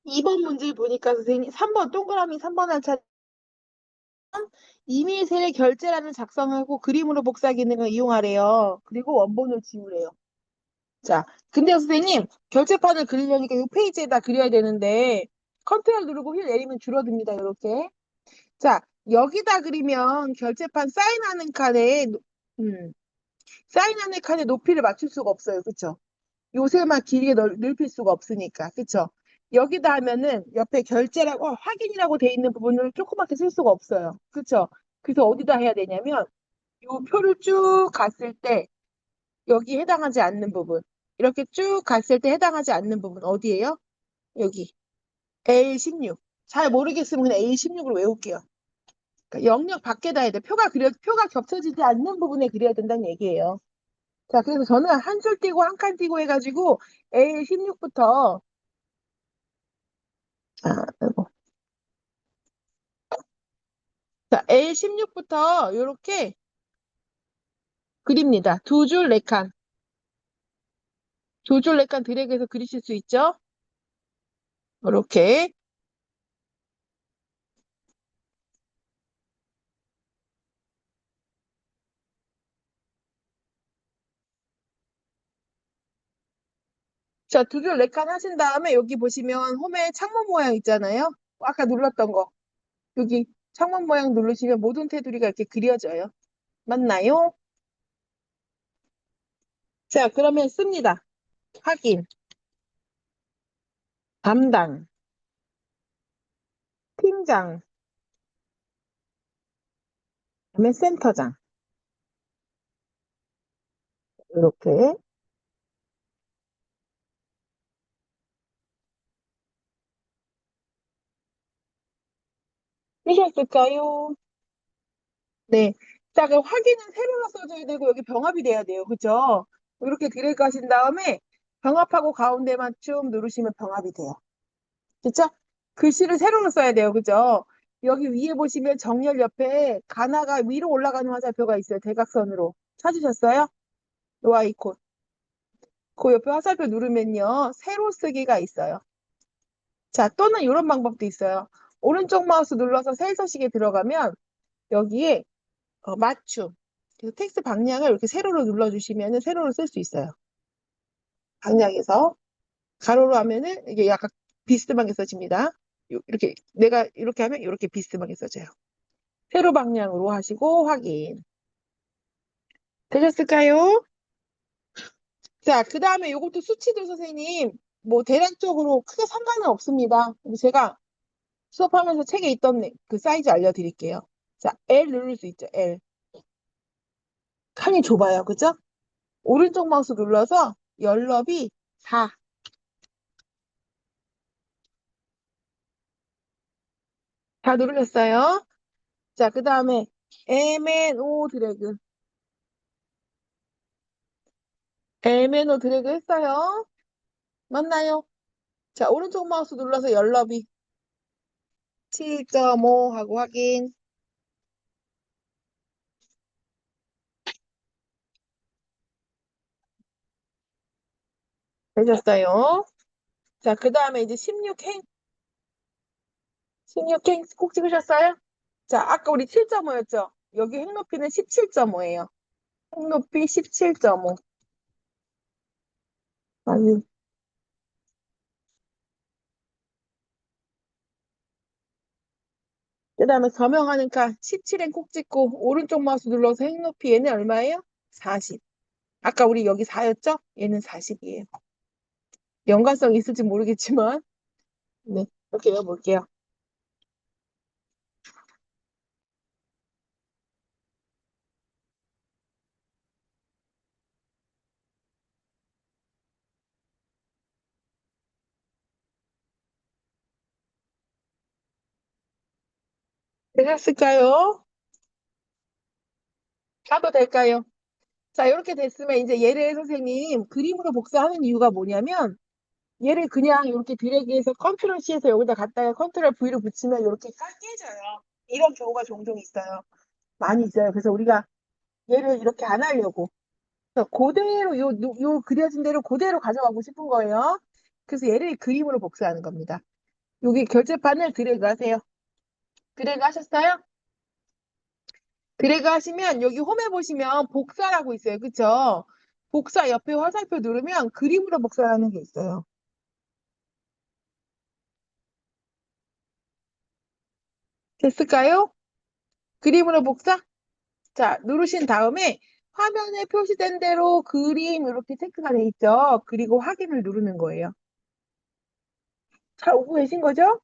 2번 문제 보니까 선생님 3번 동그라미 3번 한 차 이미 세의 결제란을 작성하고 그림으로 복사 기능을 이용하래요. 그리고 원본을 지우래요. 자, 근데 선생님 결제판을 그리려니까 이 페이지에다 그려야 되는데 컨트롤 누르고 휠 내리면 줄어듭니다. 이렇게. 자, 여기다 그리면 결제판 음, 사인하는 칸의 높이를 맞출 수가 없어요. 그쵸? 요새만 길게 넓힐 수가 없으니까. 그쵸? 여기다 하면은 옆에 결제라고 확인이라고 돼 있는 부분을 조그맣게 쓸 수가 없어요. 그쵸? 그래서 어디다 해야 되냐면 요 표를 쭉 갔을 때 여기 해당하지 않는 부분 이렇게 쭉 갔을 때 해당하지 않는 부분 어디예요? 여기 L16. 잘 모르겠으면 그냥 L16으로 외울게요. 그러니까 영역 밖에다 해야 돼. 표가 겹쳐지지 않는 부분에 그려야 된다는 얘기예요. 자, 그래서 저는 한 줄 띄고 한 칸 띄고 해가지고 L16부터 아이고. 자, L16부터 이렇게 그립니다. 두 줄, 네 칸. 두 줄, 네 칸 드래그해서 그리실 수 있죠? 이렇게. 자, 두 줄, 네 칸 하신 다음에 여기 보시면 홈에 창문 모양 있잖아요. 아까 눌렀던 거. 여기 창문 모양 누르시면 모든 테두리가 이렇게 그려져요. 맞나요? 자, 그러면 씁니다. 확인, 담당, 팀장, 그다음에 센터장. 이렇게. 쓰셨을까요? 네. 자, 그 확인은 세로로 써줘야 되고 여기 병합이 돼야 돼요. 그죠? 이렇게 드래그 하신 다음에 병합하고 가운데 맞춤 누르시면 병합이 돼요. 그쵸? 글씨를 세로로 써야 돼요. 그죠? 여기 위에 보시면 정렬 옆에 가나가 위로 올라가는 화살표가 있어요. 대각선으로. 찾으셨어요? 요 아이콘. 그 옆에 화살표 누르면요. 세로 쓰기가 있어요. 자, 또는 이런 방법도 있어요. 오른쪽 마우스 눌러서 셀 서식에 들어가면 여기에 맞춤. 그래서 텍스트 방향을 이렇게 세로로 눌러주시면 세로로 쓸 수 있어요. 방향에서 가로로 하면은 이게 약간 비스듬하게 써집니다. 이렇게 내가 이렇게 하면 이렇게 비스듬하게 써져요. 세로 방향으로 하시고 확인. 되셨을까요? 자, 그 다음에 이것도 수치도 선생님 뭐 대략적으로 크게 상관은 없습니다. 제가 수업하면서 책에 있던 그 사이즈 알려드릴게요. 자, L 누를 수 있죠. L. 칸이 좁아요. 그죠? 오른쪽 마우스 눌러서 열너비 4. 다 누르셨어요? 자, 그 다음에 MNO 드래그. MNO 드래그 했어요? 맞나요? 자, 오른쪽 마우스 눌러서 열너비 7.5 하고 확인. 되셨어요? 자, 그 다음에 이제 16행. 16행 꼭 찍으셨어요? 자, 아까 우리 7.5였죠? 여기 행 높이는 17.5예요. 행 높이 17.5. 아니, 그 다음에 서명하는 칸 17행 꼭 찍고 오른쪽 마우스 눌러서 행 높이 얘는 얼마예요? 40. 아까 우리 여기 4였죠? 얘는 40이에요. 연관성이 있을지 모르겠지만, 네, 이렇게 외워볼게요. 되셨을까요? 가도 될까요? 자, 이렇게 됐으면 이제 얘를 선생님 그림으로 복사하는 이유가 뭐냐면, 얘를 그냥 이렇게 드래그해서 컨트롤 C에서 여기다 갖다가 컨트롤 V를 붙이면 이렇게 딱 깨져요. 이런 경우가 종종 있어요. 많이 있어요. 그래서 우리가 얘를 이렇게 안 하려고. 그래서 그대로 요 그려진 대로 그대로 가져가고 싶은 거예요. 그래서 얘를 그림으로 복사하는 겁니다. 여기 결제판을 드래그 하세요. 드래그 하셨어요? 드래그 하시면 여기 홈에 보시면 복사라고 있어요. 그쵸? 복사 옆에 화살표 누르면 그림으로 복사하는 게 있어요. 됐을까요? 그림으로 복사? 자, 누르신 다음에 화면에 표시된 대로 그림 이렇게 체크가 돼 있죠? 그리고 확인을 누르는 거예요. 잘 오고 계신 거죠?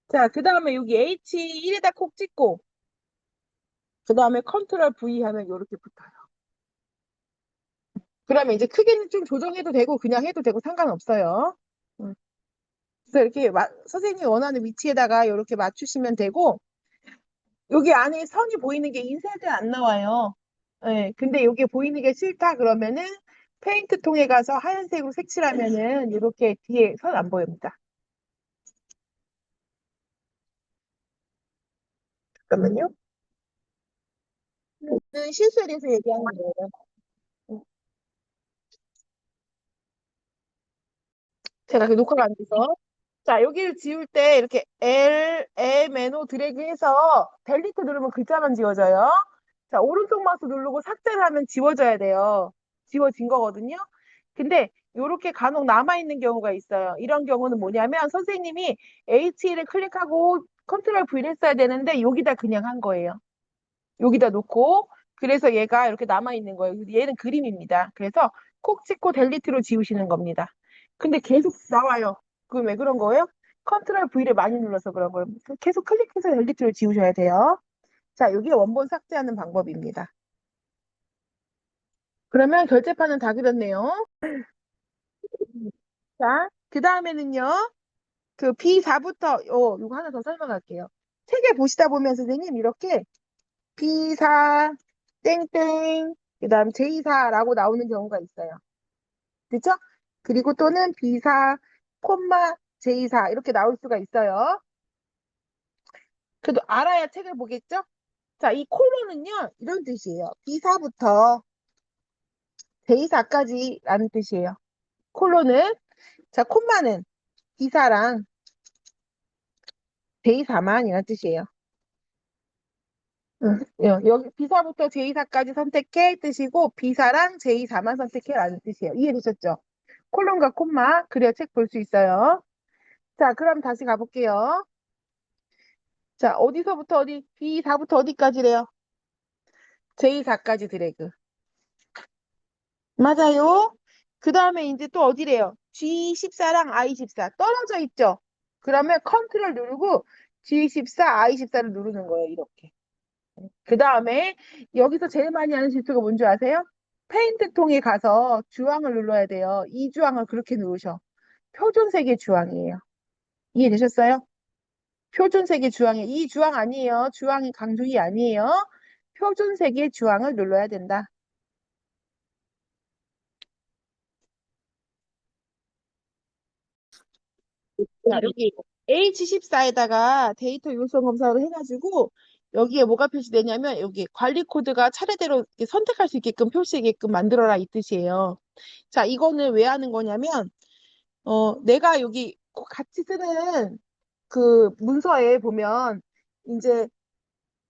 자, 그 다음에 여기 H1에다 콕 찍고, 그 다음에 컨트롤 V 하면 이렇게 붙어요. 그러면 이제 크기는 좀 조정해도 되고, 그냥 해도 되고 상관없어요. 음. 그래서 이렇게 선생님이 원하는 위치에다가 이렇게 맞추시면 되고, 여기 안에 선이 보이는 게 인쇄돼 안 나와요. 네, 근데 여기 보이는 게 싫다 그러면은 페인트 통에 가서 하얀색으로 색칠하면은 이렇게 뒤에 선 안 보입니다. 잠깐만요. 그 실수에 대해서 얘기하는 거예요. 음, 제가 그 녹화가 안 돼서. 자, 여기를 지울 때 이렇게 M, N, O 드래그해서 델리트 누르면 글자만 지워져요. 자, 오른쪽 마우스 누르고 삭제를 하면 지워져야 돼요. 지워진 거거든요. 근데 이렇게 간혹 남아있는 경우가 있어요. 이런 경우는 뭐냐면 선생님이 H를 클릭하고 컨트롤 V를 했어야 되는데 여기다 그냥 한 거예요. 여기다 놓고 그래서 얘가 이렇게 남아있는 거예요. 얘는 그림입니다. 그래서 콕 찍고 델리트로 지우시는 겁니다. 근데 계속 나와요. 그럼 왜 그런 거예요? 컨트롤 V를 많이 눌러서 그런 거예요. 계속 클릭해서 델리트로 지우셔야 돼요. 자, 여기 원본 삭제하는 방법입니다. 그러면 결제판은 다 그렸네요. 자, 그 다음에는요. 그 B4부터 이거 하나 더 설명할게요. 책에 보시다 보면 선생님 이렇게 B4 땡땡 그다음 J4라고 나오는 경우가 있어요. 그렇죠? 그리고 또는 B4 콤마 J4 이렇게 나올 수가 있어요. 그래도 알아야 책을 보겠죠? 자, 이 콜론은요 이런 뜻이에요. B4부터 J4까지라는 뜻이에요. 콜론은 자 콤마는 B4랑 J4만이라는 뜻이에요. 응, 여기 B사부터 J사까지 선택해 뜻이고 B사랑 J사만 선택해라는 뜻이에요. 이해되셨죠? 콜론과 콤마 그래야 책 볼 수 있어요. 자, 그럼 다시 가볼게요. 자, 어디서부터 어디? B사부터 어디까지래요? J사까지 드래그. 맞아요. 그 다음에 이제 또 어디래요? G14랑 I14 떨어져 있죠? 그러면 컨트롤 누르고 G14, I14를 누르는 거예요. 이렇게. 그 다음에 여기서 제일 많이 하는 실수가 뭔지 아세요? 페인트 통에 가서 주황을 눌러야 돼요. 이 주황을 그렇게 누르셔. 표준색의 주황이에요. 이해되셨어요? 표준색의 주황이에요. 이 주황 아니에요. 주황이 강조이 아니에요. 표준색의 주황을 눌러야 된다. 자, 여기 H14에다가 데이터 요소 검사를 해가지고 여기에 뭐가 표시되냐면 여기 관리 코드가 차례대로 이렇게 선택할 수 있게끔 표시되게끔 만들어라 이 뜻이에요. 자, 이거는 왜 하는 거냐면 내가 여기 같이 쓰는 그 문서에 보면 이제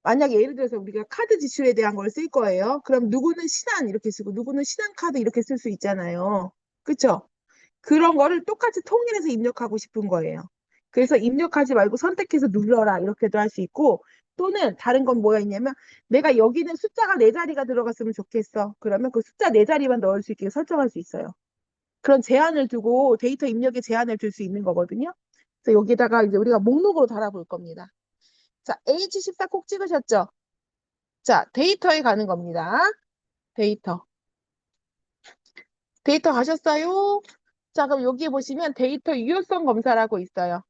만약에 예를 들어서 우리가 카드 지출에 대한 걸 쓸 거예요. 그럼 누구는 신한 이렇게 쓰고 누구는 신한카드 이렇게 쓸 수 있잖아요. 그쵸? 그런 거를 똑같이 통일해서 입력하고 싶은 거예요. 그래서 입력하지 말고 선택해서 눌러라 이렇게도 할 수 있고 또는 다른 건 뭐가 있냐면 내가 여기는 숫자가 네 자리가 들어갔으면 좋겠어. 그러면 그 숫자 네 자리만 넣을 수 있게 설정할 수 있어요. 그런 제한을 두고 데이터 입력에 제한을 둘 수 있는 거거든요. 그래서 여기다가 이제 우리가 목록으로 달아볼 겁니다. 자, H14 꼭 찍으셨죠? 자, 데이터에 가는 겁니다. 데이터. 데이터 가셨어요? 자, 그럼 여기 보시면 데이터 유효성 검사라고 있어요.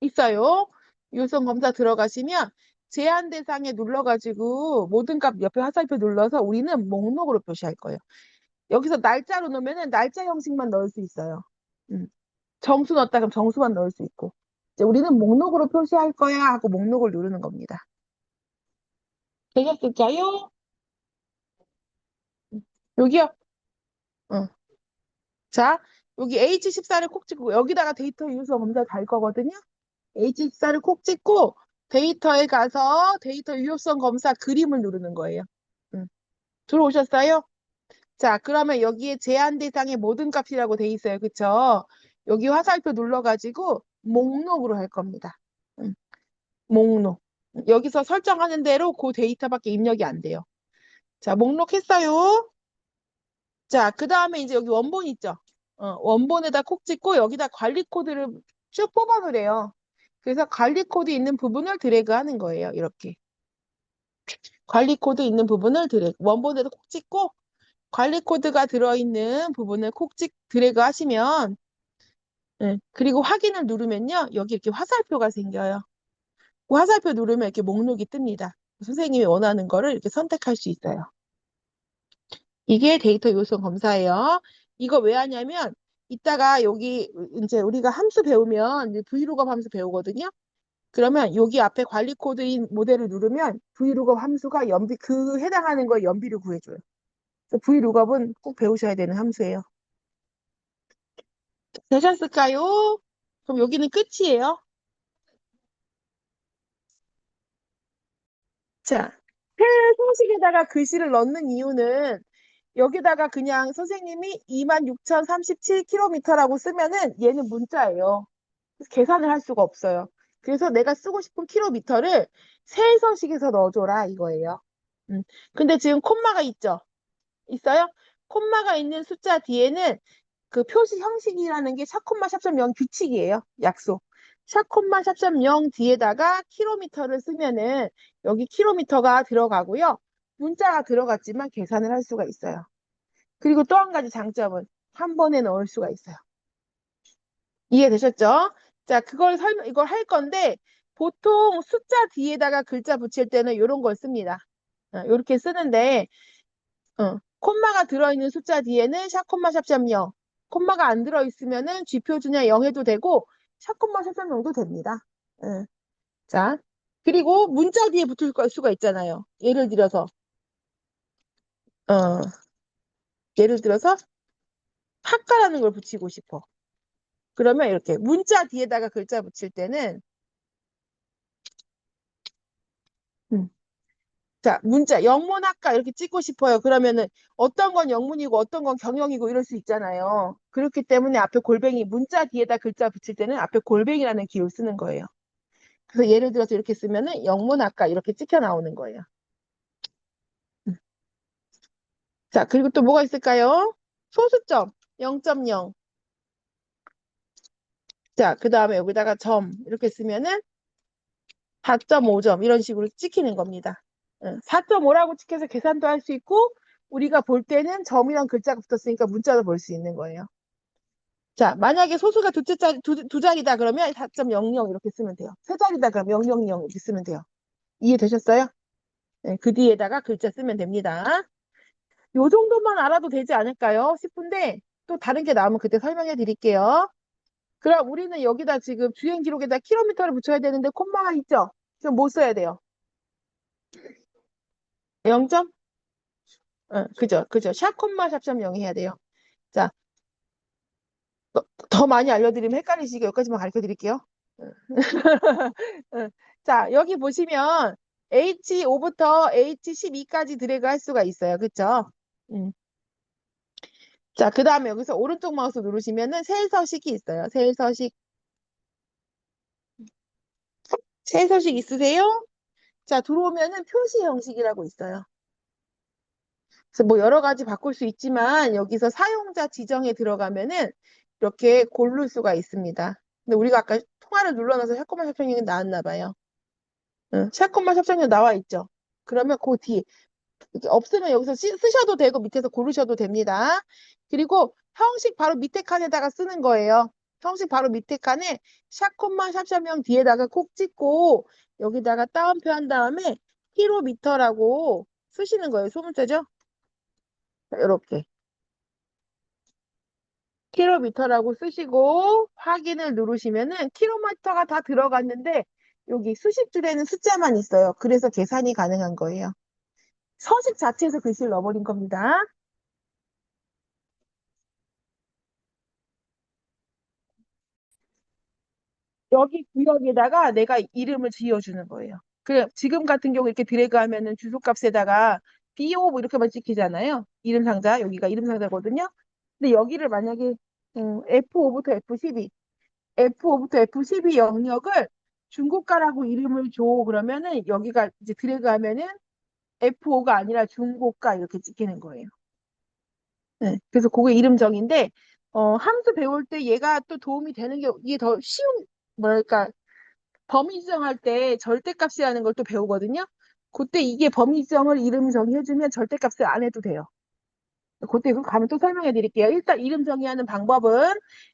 있어요. 유효성 검사 들어가시면 제한 대상에 눌러가지고 모든 값 옆에 화살표 눌러서 우리는 목록으로 표시할 거예요. 여기서 날짜로 넣으면 날짜 형식만 넣을 수 있어요. 음. 점수 넣었다 그럼 점수만 넣을 수 있고. 이제 우리는 목록으로 표시할 거야 하고 목록을 누르는 겁니다. 되셨을까요? 여기요. 응. 자, 여기 H14를 콕 찍고 여기다가 데이터 유서 검사 달 거거든요. H14를 콕 찍고 데이터에 가서 데이터 유효성 검사 그림을 누르는 거예요. 음. 들어오셨어요? 자, 그러면 여기에 제한 대상의 모든 값이라고 돼 있어요. 그쵸? 여기 화살표 눌러가지고 목록으로 할 겁니다. 음, 목록. 여기서 설정하는 대로 그 데이터밖에 입력이 안 돼요. 자, 목록 했어요. 자, 그 다음에 이제 여기 원본 있죠? 원본에다 콕 찍고 여기다 관리 코드를 쭉 뽑아놓으래요. 그래서 관리 코드 있는 부분을 드래그 하는 거예요. 이렇게. 관리 코드 있는 부분을 드래그. 원본에다 콕 찍고 관리 코드가 들어있는 부분을 드래그 하시면, 그리고 확인을 누르면요. 여기 이렇게 화살표가 생겨요. 그 화살표 누르면 이렇게 목록이 뜹니다. 선생님이 원하는 거를 이렇게 선택할 수 있어요. 이게 데이터 요소 검사예요. 이거 왜 하냐면 이따가 여기 이제 우리가 함수 배우면 이제 브이로그 함수 배우거든요. 그러면 여기 앞에 관리 코드인 모델을 누르면 브이로그 함수가 그 해당하는 거에 연비를 구해줘요. 브이로그은 꼭 배우셔야 되는 함수예요. 되셨을까요? 그럼 여기는 끝이에요. 자, 해 형식에다가 글씨를 넣는 이유는 여기다가 그냥 선생님이 26,037km라고 쓰면은 얘는 문자예요. 그래서 계산을 할 수가 없어요. 그래서 내가 쓰고 싶은 킬로미터를 세서식에서 넣어줘라 이거예요. 근데 지금 콤마가 있죠? 있어요? 콤마가 있는 숫자 뒤에는 그 표시 형식이라는 게 샤콤마 샵점 0 규칙이에요. 약속. 샤콤마 샵점 0 뒤에다가 킬로미터를 쓰면은 여기 킬로미터가 들어가고요. 문자가 들어갔지만 계산을 할 수가 있어요. 그리고 또 한 가지 장점은 한 번에 넣을 수가 있어요. 이해되셨죠? 자, 이걸 할 건데 보통 숫자 뒤에다가 글자 붙일 때는 이런 걸 씁니다. 이렇게 쓰는데 콤마가 들어있는 숫자 뒤에는 샤콤마 샵샵 0. 콤마가 안 들어있으면은 쥐표준이나 0 해도 되고 샤콤마 샵샵 0도 됩니다. 예. 자, 그리고 문자 뒤에 붙을 수가 있잖아요. 어, 예를 들어서 학과라는 걸 붙이고 싶어. 그러면 이렇게 문자 뒤에다가 글자 붙일 때는 음, 자, 문자 영문학과 이렇게 찍고 싶어요. 그러면은 어떤 건 영문이고 어떤 건 경영이고 이럴 수 있잖아요. 그렇기 때문에 앞에 골뱅이 문자 뒤에다 글자 붙일 때는 앞에 골뱅이라는 기호를 쓰는 거예요. 그래서 예를 들어서 이렇게 쓰면은 영문학과 이렇게 찍혀 나오는 거예요. 음. 자, 그리고 또 뭐가 있을까요? 소수점 0.0. 자, 그 다음에 여기다가 점 이렇게 쓰면은 4.5점 이런 식으로 찍히는 겁니다. 4.5라고 찍혀서 계산도 할 수 있고 우리가 볼 때는 점이랑 글자가 붙었으니까 문자도 볼 수 있는 거예요. 자, 만약에 소수가 두 자리다 그러면 4.00 이렇게 쓰면 돼요. 세 자리다 그러면 000 이렇게 쓰면 돼요. 이해되셨어요? 네, 그 뒤에다가 글자 쓰면 됩니다. 요 정도만 알아도 되지 않을까요? 싶은데 또 다른 게 나오면 그때 설명해 드릴게요. 그럼 우리는 여기다 지금 주행 기록에다 킬로미터를 붙여야 되는데 콤마가 있죠? 그럼 뭐 써야 돼요? 0점? 그죠, 그죠. 샵 콤마 샵샵 0 해야 돼요. 자, 더 많이 알려드리면 헷갈리시게 여기까지만 가르쳐 드릴게요. 자, 여기 보시면 H5부터 H12까지 드래그 할 수가 있어요. 그쵸? 음. 자, 그 다음에 여기서 오른쪽 마우스 누르시면은 셀서식이 있어요. 셀서식 있으세요? 자, 들어오면은 표시 형식이라고 있어요. 그래서 뭐 여러 가지 바꿀 수 있지만 여기서 사용자 지정에 들어가면은 이렇게 고를 수가 있습니다. 근데 우리가 아까 통화를 눌러놔서 샷건만 협정이 나왔나 봐요. 응, 샷건만 협정이 나와 있죠. 그러면 그 뒤에 이렇게 없으면 여기서 쓰셔도 되고 밑에서 고르셔도 됩니다. 그리고 형식 바로 밑에 칸에다가 쓰는 거예요. 형식 바로 밑에 칸에 샷건만 샵샵형 뒤에다가 콕 찍고 여기다가 따옴표 한 다음에 킬로미터라고 쓰시는 거예요. 소문자죠? 이렇게. 킬로미터라고 쓰시고 확인을 누르시면은 킬로미터가 다 들어갔는데 여기 수십 줄에는 숫자만 있어요. 그래서 계산이 가능한 거예요. 서식 자체에서 글씨를 넣어버린 겁니다. 여기 구역에다가 내가 이름을 지어주는 거예요. 그래, 지금 같은 경우 이렇게 드래그하면은 주소값에다가 BO 뭐 이렇게만 찍히잖아요. 이름 상자, 여기가 이름 상자거든요. 근데 여기를 만약에 F5부터 F12, F5부터 F12 영역을 중고가라고 이름을 줘. 그러면은 여기가 이제 드래그하면은 F5가 아니라 중고가 이렇게 찍히는 거예요. 네, 그래서 그게 이름정인데 함수 배울 때 얘가 또 도움이 되는 게 이게 더 쉬운 뭐랄까 범위 지정할 때 절대값이라는 걸 또 배우거든요. 그때 이게 범위 지정을 이름 정의해주면 절대값을 안 해도 돼요. 그때 그거 가면 또 설명해 드릴게요. 일단 이름 정의하는 방법은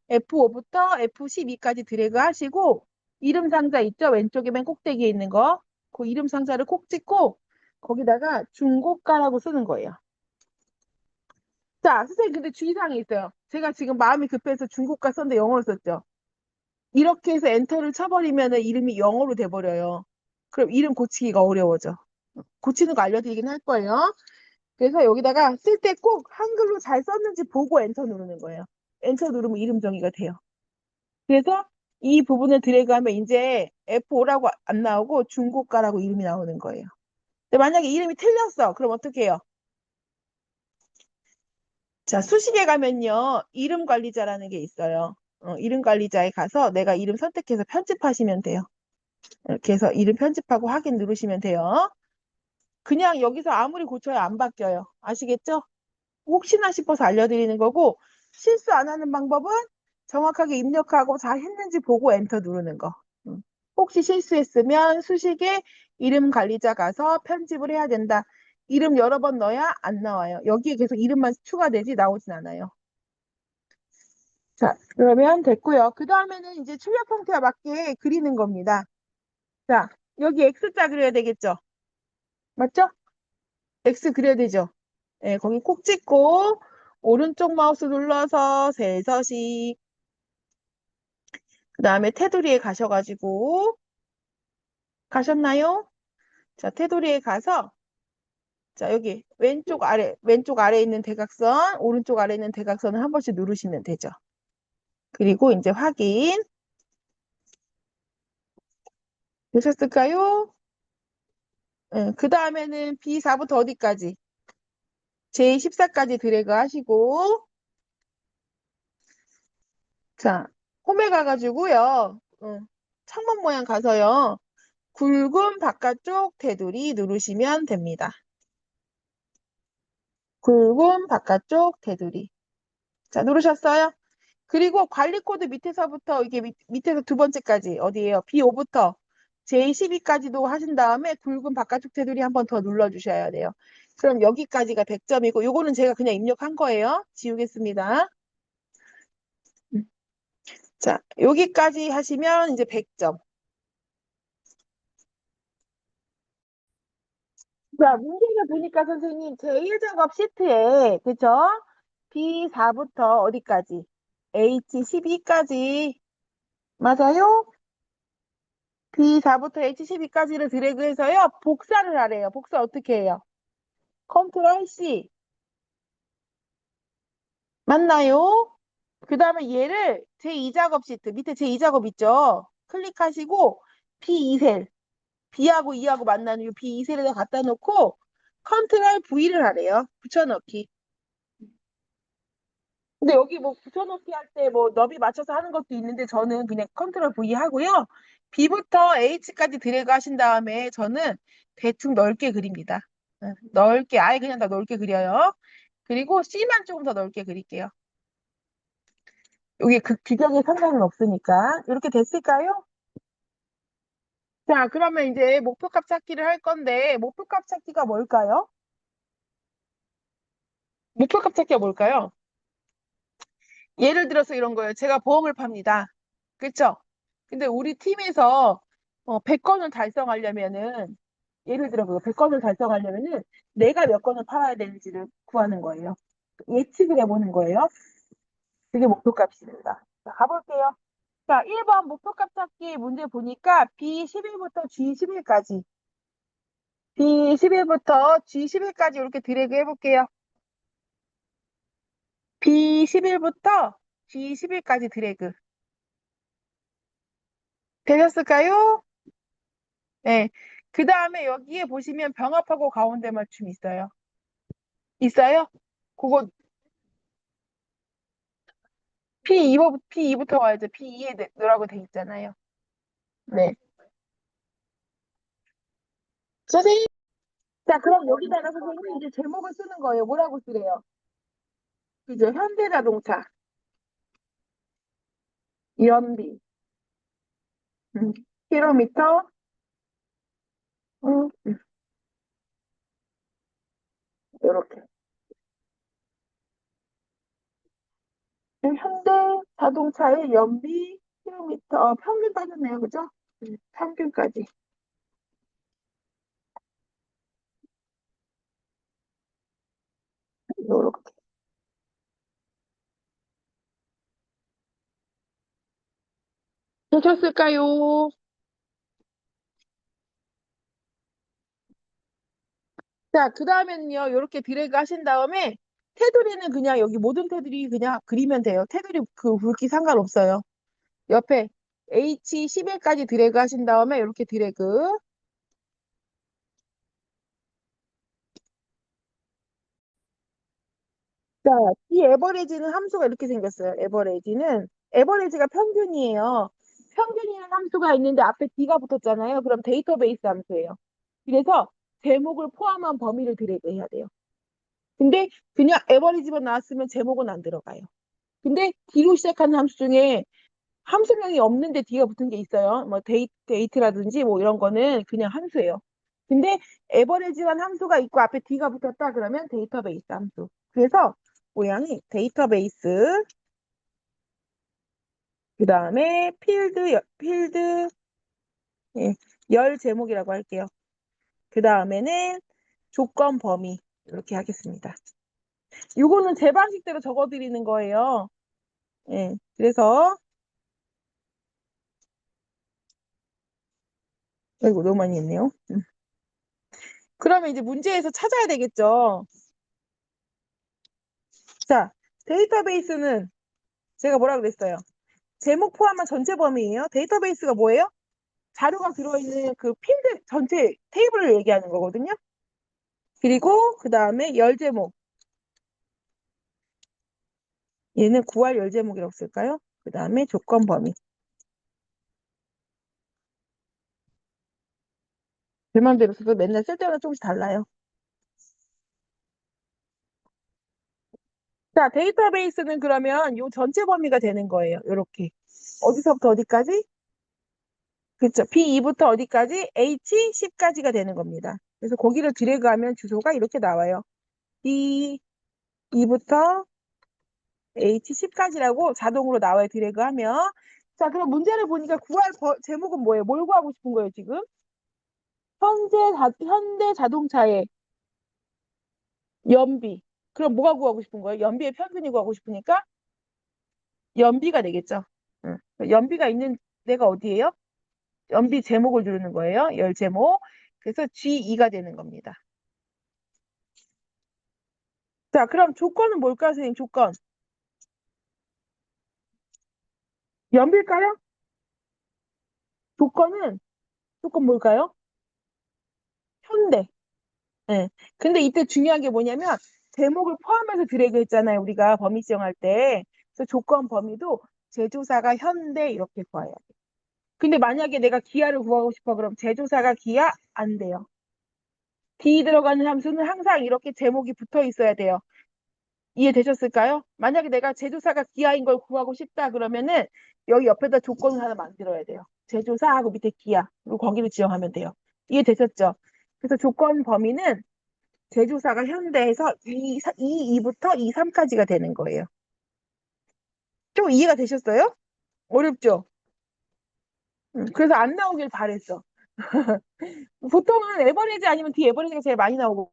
F5부터 F12까지 드래그 하시고 이름 상자 있죠? 왼쪽에 맨 꼭대기에 있는 거. 그 이름 상자를 콕 찍고 거기다가 중고가라고 쓰는 거예요. 자, 선생님 근데 주의사항이 있어요. 제가 지금 마음이 급해서 중고가 썼는데 영어로 썼죠. 이렇게 해서 엔터를 쳐버리면 이름이 영어로 돼버려요. 그럼 이름 고치기가 어려워져. 고치는 거 알려드리긴 할 거예요. 그래서 여기다가 쓸 때 꼭 한글로 잘 썼는지 보고 엔터 누르는 거예요. 엔터 누르면 이름 정의가 돼요. 그래서 이 부분을 드래그하면 이제 F5라고 안 나오고 중고가라고 이름이 나오는 거예요. 근데 만약에 이름이 틀렸어. 그럼 어떻게 해요? 자, 수식에 가면요. 이름 관리자라는 게 있어요. 이름 관리자에 가서 내가 이름 선택해서 편집하시면 돼요. 이렇게 해서 이름 편집하고 확인 누르시면 돼요. 그냥 여기서 아무리 고쳐야 안 바뀌어요. 아시겠죠? 혹시나 싶어서 알려드리는 거고, 실수 안 하는 방법은 정확하게 입력하고 잘 했는지 보고 엔터 누르는 거. 혹시 실수했으면 수식에 이름 관리자 가서 편집을 해야 된다. 이름 여러 번 넣어야 안 나와요. 여기에 계속 이름만 추가되지 나오진 않아요. 자, 그러면 됐고요. 그 다음에는 이제 출력 형태와 맞게 그리는 겁니다. 자, 여기 X자 그려야 되겠죠? 맞죠? X 그려야 되죠? 네, 거기 콕 찍고 오른쪽 마우스 눌러서 세서식 그 다음에 테두리에 가셔가지고 가셨나요? 자, 테두리에 가서 자, 여기 왼쪽 아래에 있는 대각선, 오른쪽 아래에 있는 대각선을 한 번씩 누르시면 되죠. 그리고 이제 확인 되셨을까요? 그 다음에는 B4부터 어디까지? J14까지 드래그 하시고 자, 홈에 가가지고요. 창문 모양 가서요. 굵은 바깥쪽 테두리 누르시면 됩니다. 굵은 바깥쪽 테두리. 자, 누르셨어요? 그리고 관리 코드 밑에서부터 이게 밑에서 두 번째까지 어디예요? B5부터 J12까지도 하신 다음에 굵은 바깥쪽 테두리 한 번 더 눌러주셔야 돼요. 그럼 여기까지가 100점이고 요거는 제가 그냥 입력한 거예요. 지우겠습니다. 자, 여기까지 하시면 이제 100점. 자, 문제를 보니까 선생님 제1작업 시트에 그죠? B4부터 어디까지? H12까지 맞아요? B4부터 H12까지를 드래그해서요. 복사를 하래요. 복사 어떻게 해요? 컨트롤 C 맞나요? 그 다음에 얘를 제2작업 시트 밑에 제2작업 있죠? 클릭하시고 B2셀 B하고 E하고 만나는 이 B2셀에다 갖다 놓고 컨트롤 V를 하래요. 붙여넣기. 근데 여기 뭐 붙여넣기 할 때 뭐 너비 맞춰서 하는 것도 있는데 저는 그냥 컨트롤 V 하고요. B부터 H까지 드래그 하신 다음에 저는 대충 넓게 그립니다. 넓게 아예 그냥 다 넓게 그려요. 그리고 C만 조금 더 넓게 그릴게요. 여기 그 규격에 상관은 없으니까 이렇게 됐을까요? 자, 그러면 이제 목표값 찾기를 할 건데 목표값 찾기가 뭘까요? 목표값 찾기가 뭘까요? 예를 들어서 이런 거예요. 제가 보험을 팝니다. 그렇죠? 근데 우리 팀에서 100건을 달성하려면은 예를 들어 그 100건을 달성하려면은 내가 몇 건을 팔아야 되는지를 구하는 거예요. 예측을 해보는 거예요. 그게 목표값입니다. 자, 가볼게요. 자, 1번 목표값 찾기 문제 보니까 B11부터 G11까지 B11부터 G11까지 이렇게 드래그 해볼게요. B11부터 G11까지 드래그. 되셨을까요? 네. 그 다음에 여기에 보시면 병합하고 가운데 맞춤 있어요. 있어요? 그거 P2부터 와야죠. P2에 넣으라고 돼 있잖아요. 네. 선생님, 자, 그럼 여기다가 선생님 이제 제목을 쓰는 거예요. 뭐라고 쓰래요? 그죠? 현대자동차, 연비, 음, 킬로미터, 이렇게. 현대자동차의 연비, 킬로미터, 평균 따졌네요. 그죠? 평균까지. 이렇게. 되셨을까요? 자, 그 다음에는요, 이렇게 드래그 하신 다음에, 테두리는 그냥 여기 모든 테두리 그냥 그리면 돼요. 테두리 그 굵기 상관없어요. 옆에 H11까지 드래그 하신 다음에 이렇게 드래그. 자, 이 에버리지는 함수가 이렇게 생겼어요. 에버리지가 평균이에요. 평균이라는 함수가 있는데 앞에 D가 붙었잖아요. 그럼 데이터베이스 함수예요. 그래서 제목을 포함한 범위를 드래그해야 돼요. 근데 그냥 에버리지만 나왔으면 제목은 안 들어가요. 근데 D로 시작하는 함수 중에 함수명이 없는데 D가 붙은 게 있어요. 뭐 데이트라든지 뭐 이런 거는 그냥 함수예요. 근데 에버리지만 함수가 있고 앞에 D가 붙었다 그러면 데이터베이스 함수. 그래서 모양이 데이터베이스, 그 다음에 필드, 예, 열 제목이라고 할게요. 그 다음에는 조건 범위 이렇게 하겠습니다. 이거는 제 방식대로 적어드리는 거예요. 예, 그래서 이거 너무 많이 했네요. 그러면 이제 문제에서 찾아야 되겠죠. 자, 데이터베이스는 제가 뭐라 그랬어요? 제목 포함한 전체 범위예요. 데이터베이스가 뭐예요? 자료가 들어있는 그 필드 전체 테이블을 얘기하는 거거든요. 그리고 그 다음에 열 제목. 얘는 구할 열 제목이라고 쓸까요? 그 다음에 조건 범위. 제 맘대로 써서 맨날 쓸 때마다 조금씩 달라요. 자, 데이터베이스는 그러면 요 전체 범위가 되는 거예요. 요렇게. 어디서부터 어디까지? 그렇죠. B2부터 어디까지? H10까지가 되는 겁니다. 그래서 거기를 드래그하면 주소가 이렇게 나와요. B2부터 H10까지라고 자동으로 나와요. 드래그하면. 자, 그럼 문제를 보니까 구할 제목은 뭐예요? 뭘 구하고 싶은 거예요, 지금? 현대 자동차의 연비. 그럼 뭐가 구하고 싶은 거예요? 연비의 평균이 구하고 싶으니까 연비가 되겠죠. 응. 연비가 있는 데가 어디예요? 연비 제목을 누르는 거예요. 열 제목. 그래서 G2가 되는 겁니다. 자, 그럼 조건은 뭘까요, 선생님? 연비일까요? 조건은, 조건 뭘까요? 현대. 예. 근데 이때 중요한 게 뭐냐면, 제목을 포함해서 드래그 했잖아요. 우리가 범위 지정할 때. 그래서 조건 범위도 제조사가 현대 이렇게 구해야 돼. 근데 만약에 내가 기아를 구하고 싶어, 그럼 제조사가 기아? 안 돼요. D 들어가는 함수는 항상 이렇게 제목이 붙어 있어야 돼요. 이해되셨을까요? 만약에 내가 제조사가 기아인 걸 구하고 싶다 그러면은 여기 옆에다 조건을 하나 만들어야 돼요. 제조사하고 밑에 기아. 그리고 거기를 지정하면 돼요. 이해되셨죠? 그래서 조건 범위는 제조사가 현대에서 2부터 3까지가 되는 거예요. 좀 이해가 되셨어요? 어렵죠? 그래서 안 나오길 바랬어. 보통은 에버리지 아니면 디 에버리지가 제일 많이 나오고